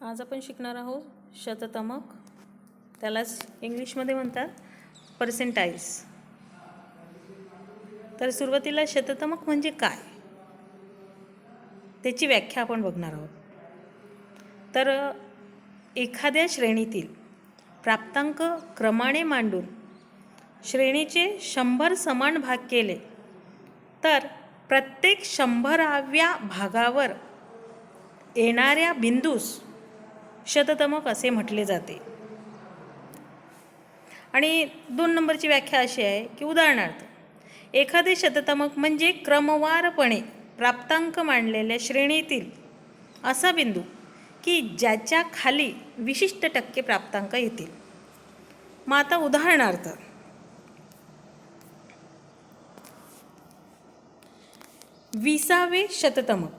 आज आपण शिकणार आहोत शततमक. त्यालाच इंग्लिशमध्ये म्हणतात पर्सेंटाइज. तर सुरुवातीला शततमक म्हणजे काय त्याची व्याख्या आपण बघणार आहोत. तर एखाद्या श्रेणीतील प्राप्तांक क्रमाने मांडून श्रेणीचे 100 समान भाग केले तर प्रत्येक 100व्या भागावर येणाऱ्या बिंदूस शततमक असे म्हटले जाते. आणि 2 नंबरची व्याख्या अशी आहे की उदाहरणार्थ एखादे शततमक म्हणजे क्रमवारपणे प्राप्तांक मांडलेल्या श्रेणीतील असा बिंदू की ज्याच्या खाली विशिष्ट टक्के प्राप्तांक येतील. मग आता उदाहरणार्थ 20वे शततमक.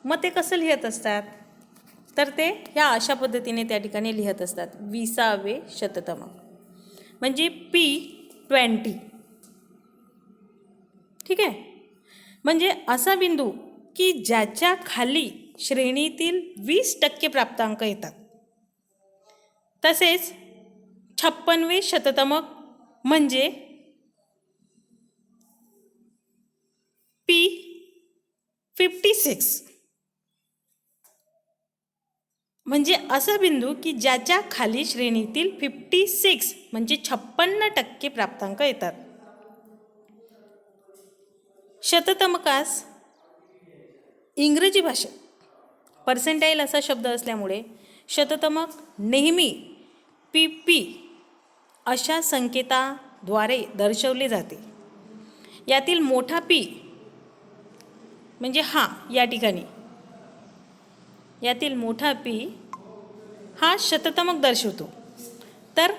मग ते कसं लिहित असतात तर ते ह्या अशा पद्धतीने त्या ठिकाणी लिहित असतात. 20वे शततमक म्हणजे P20. ठीक आहे. म्हणजे असा बिंदू की ज्याच्या खाली श्रेणीतील 20% प्राप्तांक येतात. तसेच 56वे शततमक म्हणजे P56. म्हणजे असा बिंदू की ज्याच्या खाली श्रेणीतील 56 म्हणजे 56% प्राप्तांक येतात. शततमकास इंग्रजी भाषेत पर्सेंटाईल असा शब्द असल्यामुळे शततमक नेहमी PP अशा संकेताद्वारे दर्शवले जाते. यातील मोठा P म्हणजे हा या ठिकाणी यातील मोठा P हा शततमक दर्शवतो. तर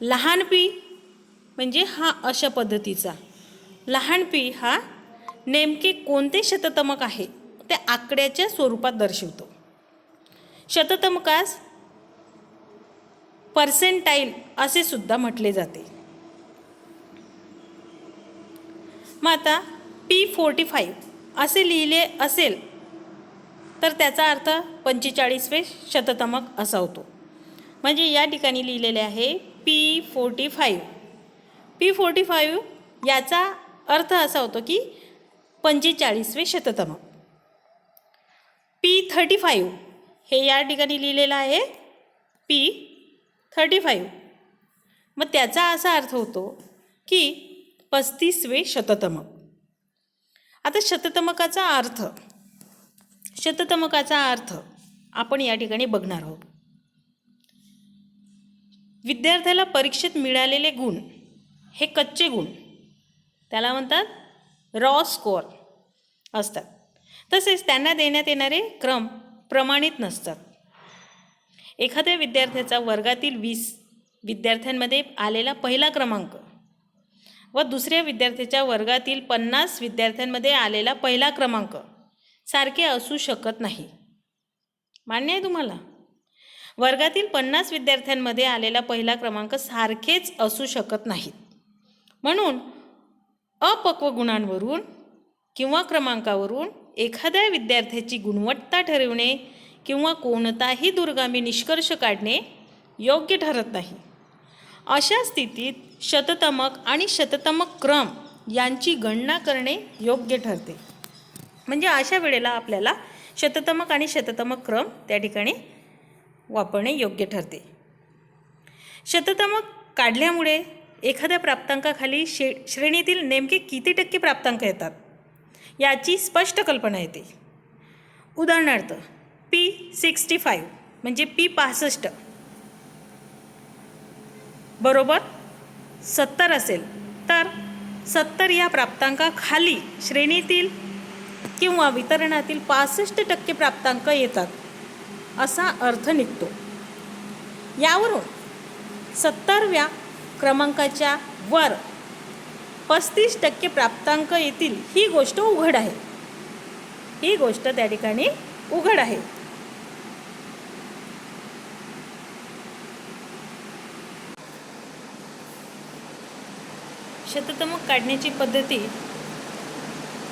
लहान P म्हणजे हा अशा पद्धतीचा लहान P हा नेमके कोणते शततमक आहे ते आकड्याच्या स्वरूपात दर्शवतो. शततमकास पर्सेंटाईल असे सुद्धा म्हटले जाते. मग आता P45 असे लिहिले असेल तर त्याचा अर्थ 45वे शततमक असा होतो. म्हणजे या ठिकाणी लिहिलेले आहे P45. P45 याचा अर्थ असा होतो की 45वे शततमक. P35 हे या ठिकाणी लिहिलेलं आहे P35. मग त्याचा असा अर्थ होतो की 35वे शततमक. आता शततमकाचा अर्थ आपण या ठिकाणी बघणार आहोत. विद्यार्थ्याला परीक्षेत मिळालेले गुण हे कच्चे गुण त्याला म्हणतात रॉ स्कोअर असतात. तसेच त्यांना देण्यात येणारे क्रम प्रमाणित नसतात. एखाद्या विद्यार्थ्याचा वर्गातील 20 विद्यार्थ्यांमध्ये आलेला पहिला क्रमांक व दुसऱ्या विद्यार्थ्याच्या वर्गातील 50 विद्यार्थ्यांमध्ये आलेला पहिला क्रमांक सारखे असू शकत नाही. मान्य आहे तुम्हाला? वर्गातील 50 विद्यार्थ्यांमध्ये आलेला पहिला क्रमांक सारखेच असू शकत नाहीत. म्हणून अपक्व गुणांवरून किंवा क्रमांकावरून एखाद्या विद्यार्थ्याची गुणवत्ता ठरवणे किंवा कोणताही दूरगामी निष्कर्ष काढणे योग्य ठरत नाही. अशा स्थितीत शततमक आणि शततमक क्रम यांची गणना करणे योग्य ठरते. म्हणजे अशा वेळेला आपल्याला शततमक आणि शततमक क्रम त्या ठिकाणी वापरणे योग्य ठरते. शततमक काढल्यामुळे एखाद्या प्राप्तांकाखाली श्रेणीतील नेमके किती टक्के प्राप्तांक येतात याची स्पष्ट कल्पना येते. उदाहरणार्थ P65 म्हणजे P65 बरोबर 70 असेल तर 70 या प्राप्तांकाखाली श्रेणीतील किंवा वितरणातील 65% प्राप्तांक येतात असा अर्थ निघतो. यावरून 70व्या क्रमांकाच्या वर 35% प्राप्तांक येतील ही गोष्ट उघड आहे. ही गोष्ट त्या ठिकाणी उघड आहे. शततमक काढण्याची पद्धती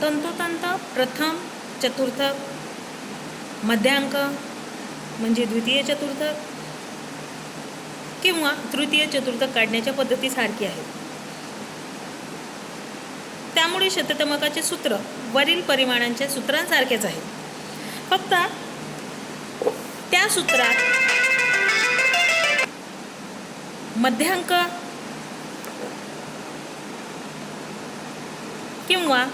तंतोतंत प्रथम, चतुर्थ, मध्यांक, म्हणजे द्वितीय चतुर्थक किंवा तृतीय चतुर्थक काढण्याच्या पद्धतीसारखी आहे. त्यामुळे शततमकाचे सूत्र वरील परिमाणांच्या सूत्रांसारखेच आहे. फक्त त्या सूत्रात मध्यांक किंवा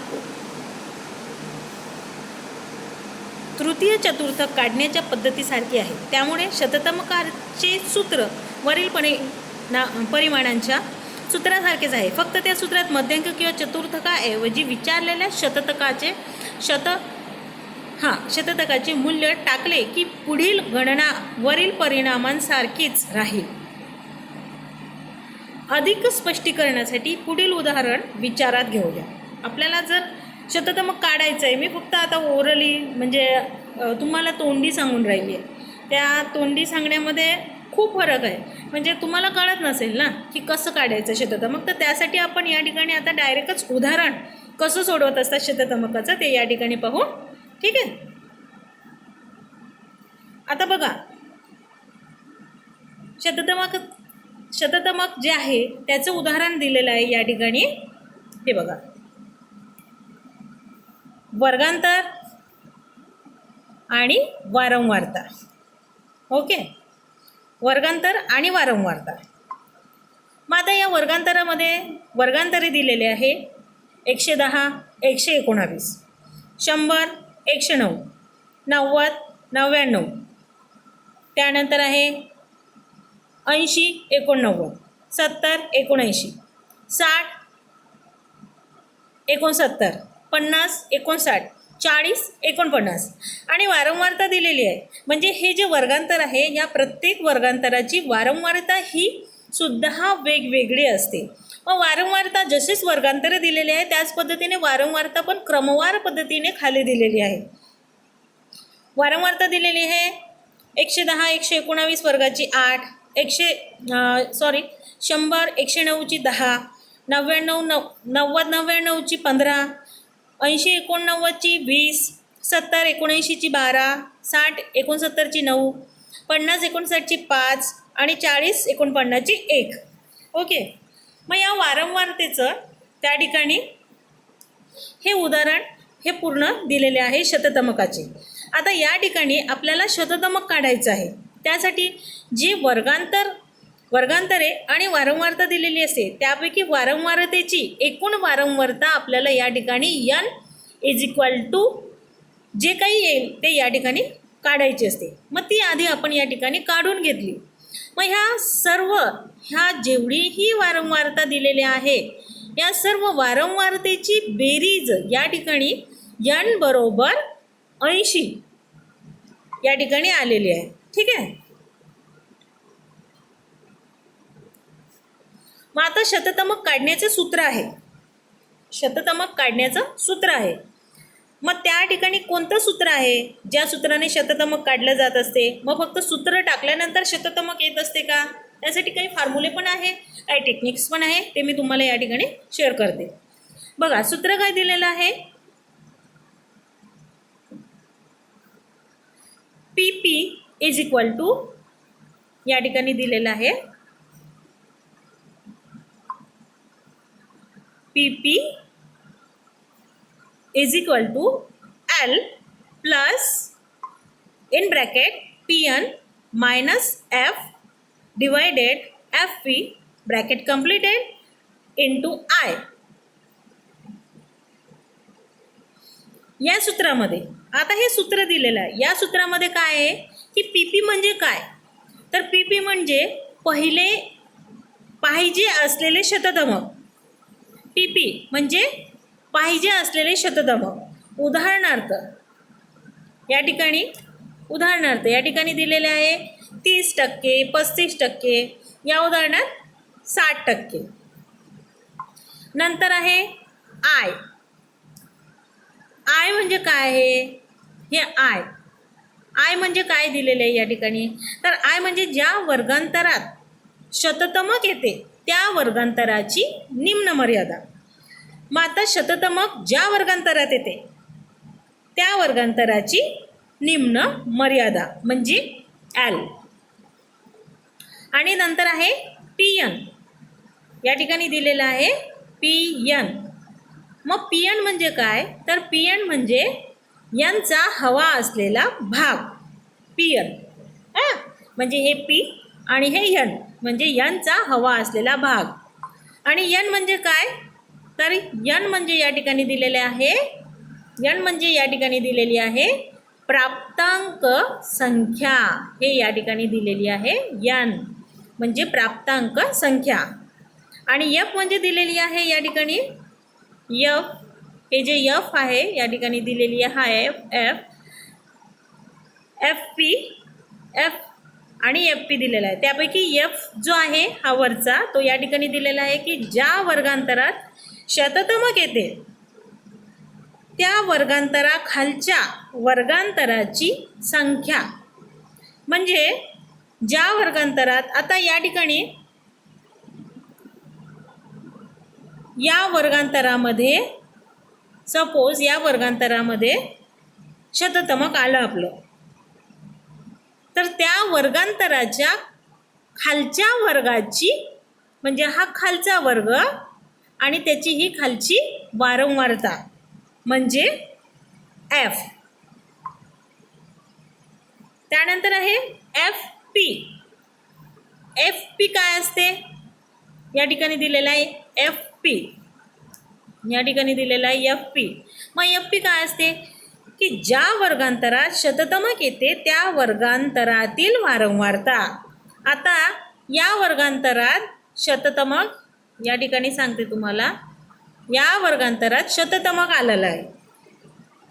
तृतीय चतुर्थक काढण्याच्या पद्धतीसारखी आहे. त्यामुळे शततमकाचे सूत्र वरील परिमाणांच्या सूत्रासारखेच आहे. फक्त त्या सूत्रात मध्यांक किंवा चतुर्थकाऐवजी विचारलेल्या शततकाचे मूल्य टाकले की पुढील गणना वरील परिणामांसारखीच राहील. अधिक स्पष्टीकरणासाठी पुढील उदाहरण विचारात घेऊया. आपल्याला जर शततमक काढायचं आहे, मी फक्त आता ओरली म्हणजे तुम्हाला तोंडी सांगून राहिली आहे. त्या तोंडी सांगण्यामध्ये खूप फरक आहे, म्हणजे तुम्हाला कळत नसेल ना की कसं काढायचं शततमक. तर त्यासाठी आपण या ठिकाणी आता डायरेक्टच उदाहरण कसं सोडवत असतात शततमकाचं ते या ठिकाणी पाहू. ठीक आहे. आता बघा, शततमक जे आहे त्याचं उदाहरण दिलेलं आहे या ठिकाणी. हे बघा, वर्गांतर आणि वारंवारता. ओके, वर्गांतर आणि वारंवारता. मग आता या वर्गांतरामध्ये वर्गांतरे दिलेले आहे 110, 119, 100, 109, 90, 99. त्यानंतर आहे 80, 89, 70, 79, 60, 69, 50, 59, 40, 49 आणि वारंवारता दिलेली आहे. म्हणजे हे जे वर्गांतर आहे या प्रत्येक वर्गांतराची वारंवारता ही सुद्धा वेगवेगळी असते. मग वारंवारता जसेच वर्गांतरे दिलेले आहे त्याच पद्धतीने वारंवारता पण क्रमवार पद्धतीने खाली दिलेली आहे. वारंवारता दिलेली आहे 110, 119 वर्गाची 8, 100, 109ची 10, 90, 99ची 15, 80, 89ची 20, 70, 79ची 12, 60, 69ची 9, 50, 59ची 5 आणि 40, 49ची 1. ओके. मग या वारंवारतेचं त्या ठिकाणी हे उदाहरण हे पूर्ण दिलेले आहे शततमकाचे. आता या ठिकाणी आपल्याला शततमक काढायचं आहे. त्यासाठी जे वर्गांतरे आणि वारंवारता दिलेली असते त्यापैकी वारंवारतेची एकूण वारंवारता आपल्याला या ठिकाणी n = जे काही येईल ते या ठिकाणी काढायची असते. मग ती आधी आपण या ठिकाणी काढून घेतली. मग ह्या जेवढीही वारंवारता दिलेली आहे या सर्व वारंवारतेची बेरीज या ठिकाणी n = 80 या ठिकाणी आलेली आहे. ठीक आहे. मग आता शततमक काढण्याचे सूत्र आहे. शततमक काढण्याचं सूत्र आहे. मग त्या ठिकाणी कोणतं सूत्र आहे ज्या सूत्राने शततमक काढलं जात असते? मग फक्त सूत्र टाकल्यानंतर शततमक येत असते का? त्यासाठी काही फॉर्म्युले पण आहे, काही टेक्निक्स पण आहे, ते मी तुम्हाला या ठिकाणी शेअर करते. बघा, सूत्र काय दिलेलं आहे? PP या ठिकाणी दिलेलं आहे PP L plus in bracket PN minus F divided FP bracket completed into I. या सूत्रामध्ये आता हे सूत्र दिलेलं आहे. या सूत्रामध्ये काय आहे की PP म्हणजे काय? तर PP म्हणजे पाहिजे असलेले शततमक. PP म्हणजे पाहिजे असलेले शततमक. उदाहरणार्थ या ठिकाणी दिलेले आहे 30%, 35%, या उदाहरणात 60%. नंतर आहे I म्हणजे काय आहे? हे I म्हणजे काय दिलेले आहे या ठिकाणी? तर I म्हणजे ज्या वर्गांतरात शततमक येते त्या वर्गांतराची निम्न मर्यादा. मग आता शततमक ज्या वर्गांतरात येते त्या वर्गांतराची निम्न मर्यादा म्हणजे एल आणि नंतर आहे पी एन. या ठिकाणी दिलेलं आहे पी एन. मग पी एन म्हणजे काय, तर पी एन म्हणजे यनचा हवा असलेला भाग. पी एन म्हणजे हे पी आणि हे यन म्हणजे यनचा हवा असलेला भाग. आणि यन म्हणजे काय, तर यन म्हणजे या ठिकाणी दिलेले आहे, यन म्हणजे या ठिकाणी दिलेली आहे प्राप्तांक संख्या. हे या ठिकाणी दिलेली आहे यन म्हणजे प्राप्तांक संख्या. आणि एफ म्हणजे दिलेली आहे या ठिकाणी एफ. हे जे एफ आहे या ठिकाणी दिलेली आहे हा एफ एफ पी एफ आणि एफ पी दिलेला आहे. त्यापैकी एफ जो आहे हा वरचा तो या ठिकाणी दिलेला आहे की ज्या वर्गांतरात शततमक येते त्या वर्गांतराखालच्या वर्गांतराची संख्या. म्हणजे ज्या वर्गांतरात आता या ठिकाणी या वर्गांतरामध्ये सपोज या वर्गांतरामध्ये शततमक आलं आपलं, तर त्या वर्गांतराच्या खालच्या वर्गाची म्हणजे हा खालचा वर्ग आणि त्याची ही खालची वारंवारता म्हणजे एफ. त्यानंतर आहे एफ पी. एफ पी काय असते, या ठिकाणी दिलेला आहे एफ पी. या ठिकाणी दिलेला आहे एफ पी. मग एफ पी काय असते की ज्या वर्गांतरात शततमक येते त्या वर्गांतरातील वारंवारता. आता या वर्गांतरात शततमक या ठिकाणी सांगते तुम्हाला, या वर्गांतरात शततमक आलेलं आहे,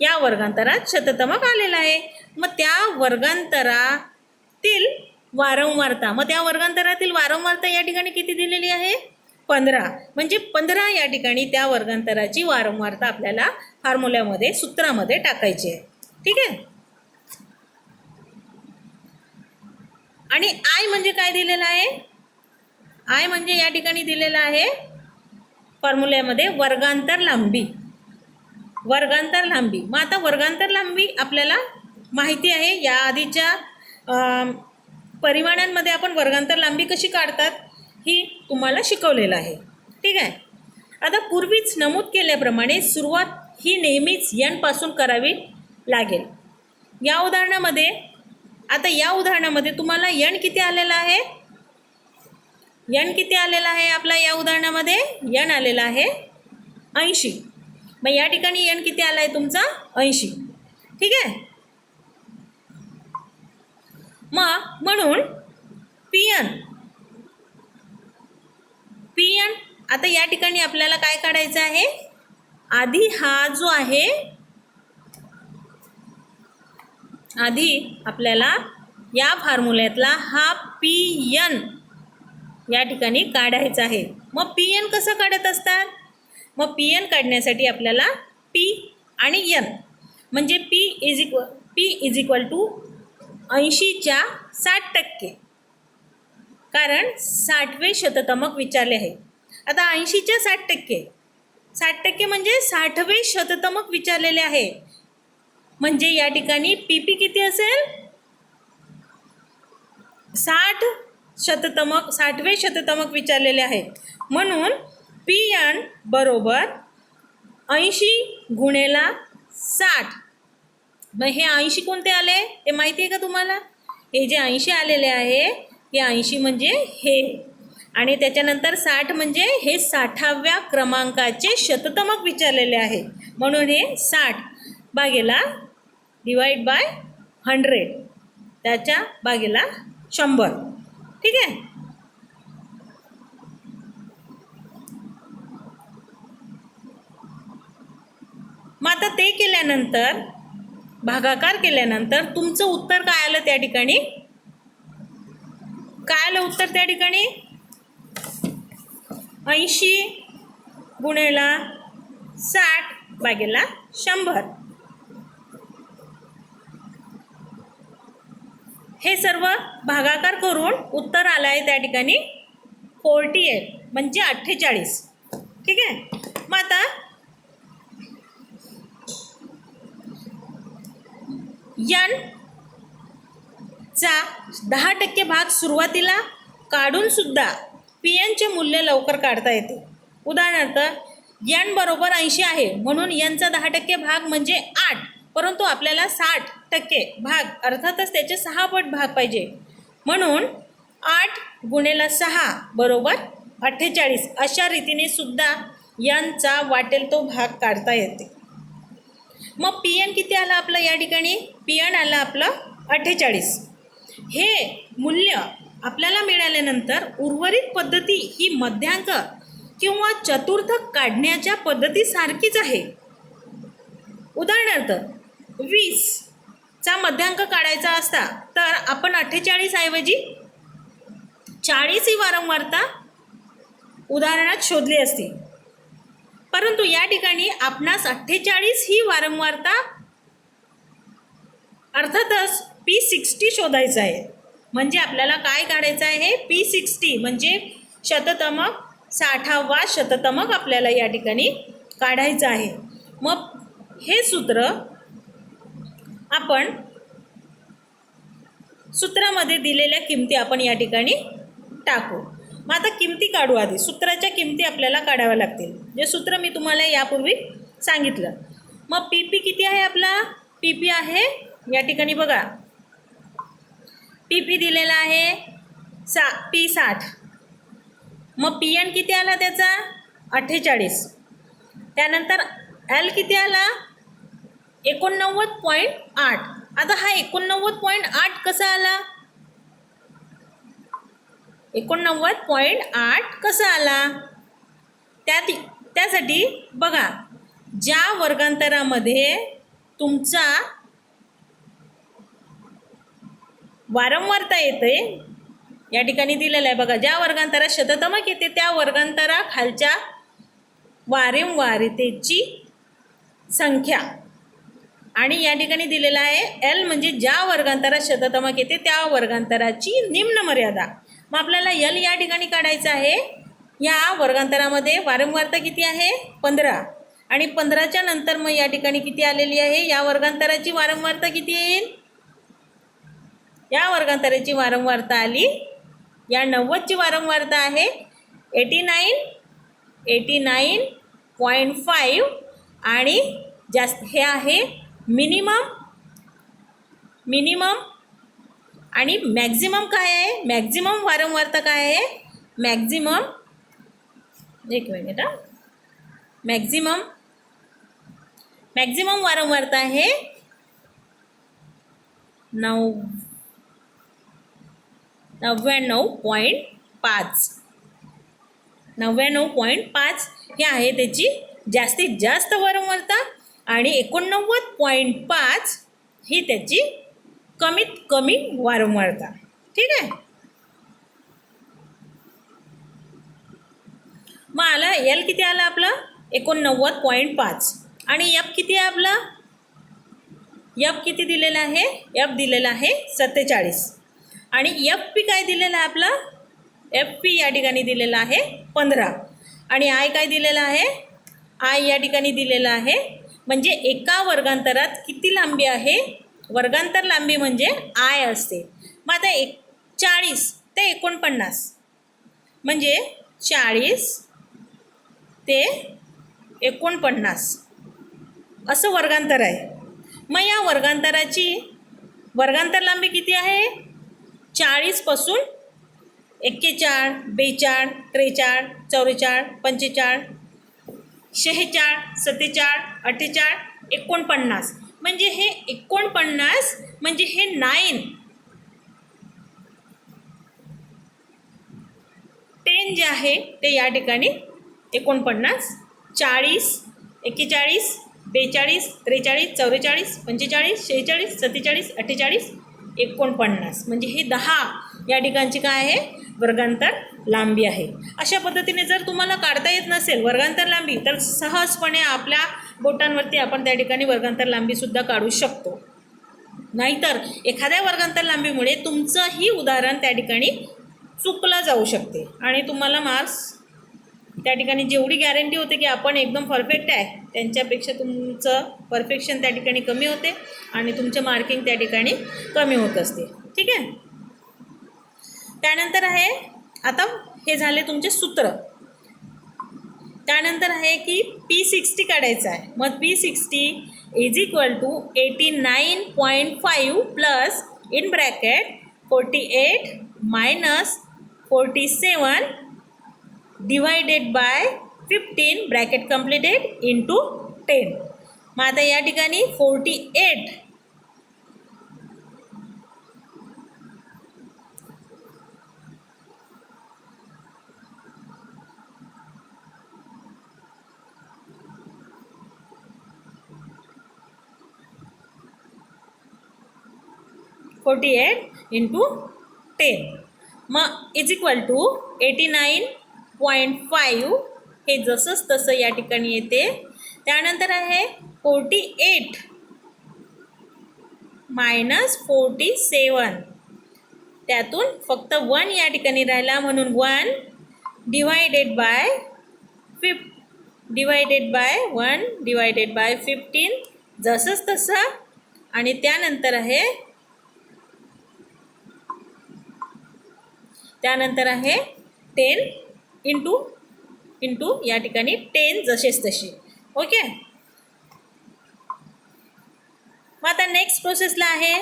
या वर्गांतरात शततमक आलेलं आहे. मग त्या वर्गांतरातील वारंवारता, मग त्या वर्गांतरातील वारंवारता या ठिकाणी किती दिलेली आहे 15. म्हणजे 15 या ठिकाणी त्या वर्गांतराची वारंवारता आपल्याला फॉर्म्युल्यामध्ये सूत्रामध्ये टाकायची आहे. ठीक आहे. आणि आय म्हणजे काय दिलेलं आहे, आय म्हणजे या ठिकाणी दिलेलं आहे फॉर्म्युल्यामध्ये वर्गांतर लांबी. वर्गांतर लांबी. मग आता वर्गांतर लांबी आपल्याला माहिती आहे, या आधीच्या परिमाणांमध्ये आपण वर्गांतर लांबी कशी काढतात ही तुम्हाला शिकवलेलं आहे. ठीक आहे. आता पूर्वीच नमूद केल्याप्रमाणे सुरुवात ही नेहमीच यन पासून करावी लागेल. या उदाहरणामध्ये आता या उदाहरणामध्ये तुम्हाला यन किती आलेला आहे, यन किती आलेला आहे आपला या उदाहरणामध्ये यन आलेला आहे 80. मग या ठिकाणी यन किती आला आहे तुमचा 80. ठीक आहे. मग म्हणून पी एन आता या ठिकाणी आपल्याला काय काढायचं आहे, आधी हा जो आहे आधी आपल्याला या फॉर्म्युल्यातला हा पी एन या ठिकाणी काढायचा आहे. मग पी एन कसं काढत असतात, मग पी एन काढण्यासाठी आपल्याला पी आणि एन म्हणजे पी इज इक्वल टू 80च्या 60%, कारण 60वे शततमक विचारले आहे. आता 80च्या 60% म्हणजे 60वे शततमक विचारलेले आहे. म्हणजे या ठिकाणी पी पी किती असेल 60वे शततमक विचारलेले आहे. म्हणून पी एन बरोबर 80 गुणेला 60. मग हे 80 कोणते आले ते माहिती आहे का तुम्हाला, हे जे 80 आलेले आहे हे 80 म्हणजे हे, आणि त्याच्यानंतर 60 म्हणजे हे 60व्या क्रमांकाचे शततमक विचारलेले आहे. म्हणून हे 60 भागेला डिवाइड बाय 100 त्याच्या भागेला 100. ठीक आहे. मग आता ते केल्यानंतर भागाकार केल्यानंतर तुमचं उत्तर काय आलं, त्या ठिकाणी काय आलं उत्तर, त्या ठिकाणी 80 गुणेला 60 भागेला 100. हे सर्व भागाकार करून उत्तर आलं आहे त्या ठिकाणी 48 म्हणजे 48. ठीक आहे. मग आता 10% भाग सुरुवातीला काढून सुद्धा पी एनचे मूल्य लवकर काढता येते. उदाहरणार्थ एन बरोबर 80 आहे म्हणून एनचा 10% भाग म्हणजे 8, परंतु आपल्याला 60% भाग अर्थातच त्याचे 6 पट भाग पाहिजे, म्हणून 8 गुणिले 6 बरोबर 48. अशा रीतीने सुद्धा एनचा वाटेल तो भाग काढता येते. मग पी एन किती आलं आपलं या ठिकाणी? पी एन आलं आपलं 48. हे मूल्य आपल्याला मिळाल्यानंतर उर्वरित पद्धती ही मध्यांक किंवा चतुर्थक काढण्याच्या पद्धतीसारखीच आहे. उदाहरणार्थ 20चा मध्यांक काढायचा असता तर आपण 48 ऐवजी 40 ही वारंवारता उदाहरणात शोधली असती, परंतु या ठिकाणी आपणास 48 ही वारंवारता अर्थातच P60 शोधायचं आहे. म्हणजे आपल्याला काय काढायचं आहे? P60 म्हणजे शततमक, 60वा शततमक आपल्याला या ठिकाणी काढायचं आहे. मग हे सूत्र आपण सूत्रामध्ये दिलेल्या किमती आपण या ठिकाणी टाकू. मग आता किमती काढू. आधी सूत्राच्या किमती आपल्याला काढाव्या लागतील, जे सूत्र मी तुम्हाला यापूर्वी सांगितलं. मग पी पी किती आहे आपला? पी पी आहे या ठिकाणी बघा, पी पी दिलेला आहे P60. मग पी एन किती आला त्याचा? 48. त्यानंतर एल किती आला? 89.8. आता हा 89.8 कसा आला? 89.8 कसा आला? त्यासाठी बघा, ज्या वर्गांतरामध्ये तुमचा वारंवारता येते या ठिकाणी दिलेलं आहे बघा, ज्या वर्गांतरात शततमक येते त्या वर्गांतरा खालच्या वारंवारतेची संख्या, आणि या ठिकाणी दिलेला आहे एल म्हणजे ज्या वर्गांतरात शततमक येते त्या वर्गांतराची निम्न मर्यादा. मग आपल्याला एल या ठिकाणी काढायचं आहे. या वर्गांतरामध्ये वारंवारता किती आहे? 15, आणि 15च्या नंतर मग या ठिकाणी किती आलेली आहे? या वर्गांतराची वारंवारता किती येईल? या वर्गांतराची वारंवारता आली, या 90ची वारंवारता आहे 89.5, आणि जास्त हे आहे मिनिमम आणि मॅक्झिमम काय आहे? मॅक्झिमम वारंवारता काय आहे? मॅक्झिमम, एक मिनिट हां, मॅक्झिमम वारंवारता आहे 99.5 हे आहे त्याची जास्तीत जास्त वारंवारता, आणि 89.5 ही त्याची कमीत कमी वारंवारता. ठीक आहे. मग आला एल किती आला आपलं? 89.5, आणि एफ किती आहे आपला? एफ किती दिलेला आहे? एफ दिलेला आहे 47, आणि एफ पी काय दिलेला आहे आपला? एफ पी या ठिकाणी दिलेला आहे 15, आणि आय काय दिलेला आहे? आय या ठिकाणी दिलेला आहे, म्हणजे एका वर्गांतरात किती लांबी आहे? वर्गांतर लांबी म्हणजे आय असते. मग आता 40 ते 49 म्हणजे 40 ते 49 असं वर्गांतर आहे. मग या वर्गांतर लांबी किती आहे? 40 पासून 41, 42, 43, 44, 45, 46, 47, 48, 49, म्हणजे हे 49 म्हणजे हे 10 जे आहे ते या ठिकाणी 49, 40, 41, 42, 43, 44, 45, 46, 47, 48, 49 म्हणजे हे 10 या ठिकाणची काय आहे? वर्गांतर लांबी आहे. अशा पद्धतीने जर तुम्हाला काढता येत नसेल वर्गांतर लांबी, तर सहजपणे आपल्या बोटांवरती आपण त्या ठिकाणी वर्गांतर लांबीसुद्धा काढू शकतो. नाहीतर एखाद्या वर्गांतर लांबीमुळे तुमचंही उदाहरण त्या ठिकाणी चुकलं जाऊ शकते, आणि तुम्हाला मार्क्स त्या ठिकाणी जेवढी गॅरंटी होते की आपण एकदम परफेक्ट आहे, त्यांच्यापेक्षा तुमचं परफेक्शन त्या ठिकाणी कमी होते, आणि तुमचं मार्किंग त्या ठिकाणी कमी होत असते. ठीक आहे. त्यानंतर आहे, आता हे झाले तुमचे सूत्र. त्यानंतर आहे की P60 काढायचं आहे. मग P60 is equal to 89.5 plus in bracket 48 minus 47 divided by 15 bracket completed into 10. मग आता या ठिकाणी 48 इंटू 10 मग इज इक्वल टू 89.5 हे जसंच तसं या ठिकाणी येते. त्यानंतर आहे 48 मायनस 47, त्यातून फक्त 1 या ठिकाणी राहिला म्हणून 1 डिवायडेड बाय 1 डिवायडेड बाय 15 जसंच तसं. आणि त्यानंतर आहे 10 इंटू या ठिकाणी 10 जसेच तसे. ओके. मग आता नेक्स्ट प्रोसेसला आहे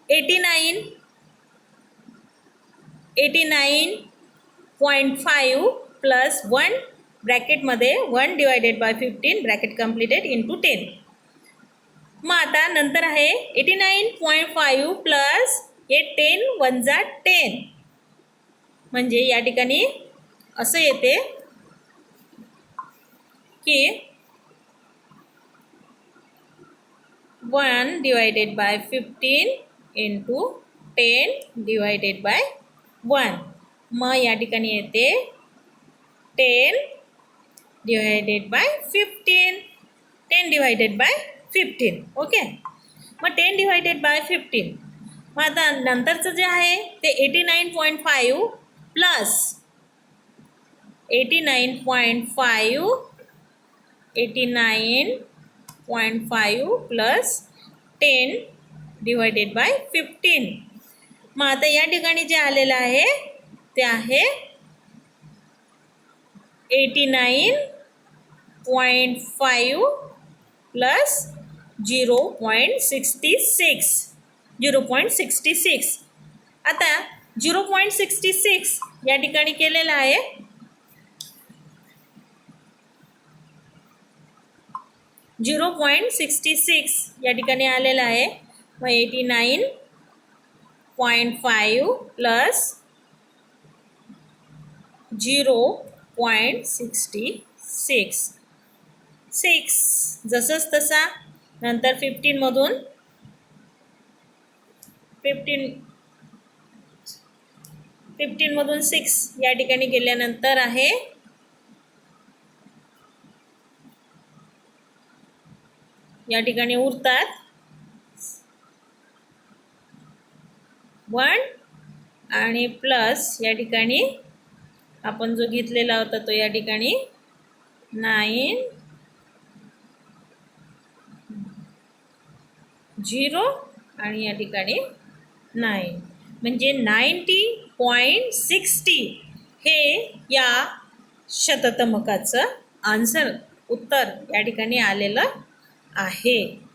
89.5 plus 1 ब्रॅकेटमध्ये 1 divided by 15 bracket completed into 10. मग आता नंतर आहे 89.5 प्लस हे 10 वजा 10 म्हणजे या ठिकाणी असं येते की 1 divided by 15 into 10 divided by 1. मग या ठिकाणी येते 10 divided by 15. 10 divided by 15. Okay. मग 10 डिवायडेड बाय 15. मग आता नंतरचं जे आहे ते 89.5 प्लस 89.5 प्लस 10 डिवायडेड बाय 15. मग आता या ठिकाणी जे आलेलं आहे ते आहे 89.5 प्लस 0.66. आता 0.66 या ठिकाणी केलेलं आहे. 0.66 या ठिकाणी आलेलं आहे. मग 89.5 प्लस 0.66 जसंच तसा. नंतर 15 मधून 6 या ठिकाणी गेल्यानंतर आहे या ठिकाणी उरतात 1 आणि प्लस या ठिकाणी आपण जो घेतलेला होता तो या ठिकाणी 9 0 आणि या ठिकाणी 9 म्हणजे 90.60 हे या शततमकाचं आन्सर उत्तर या ठिकाणी आलेलं आहे.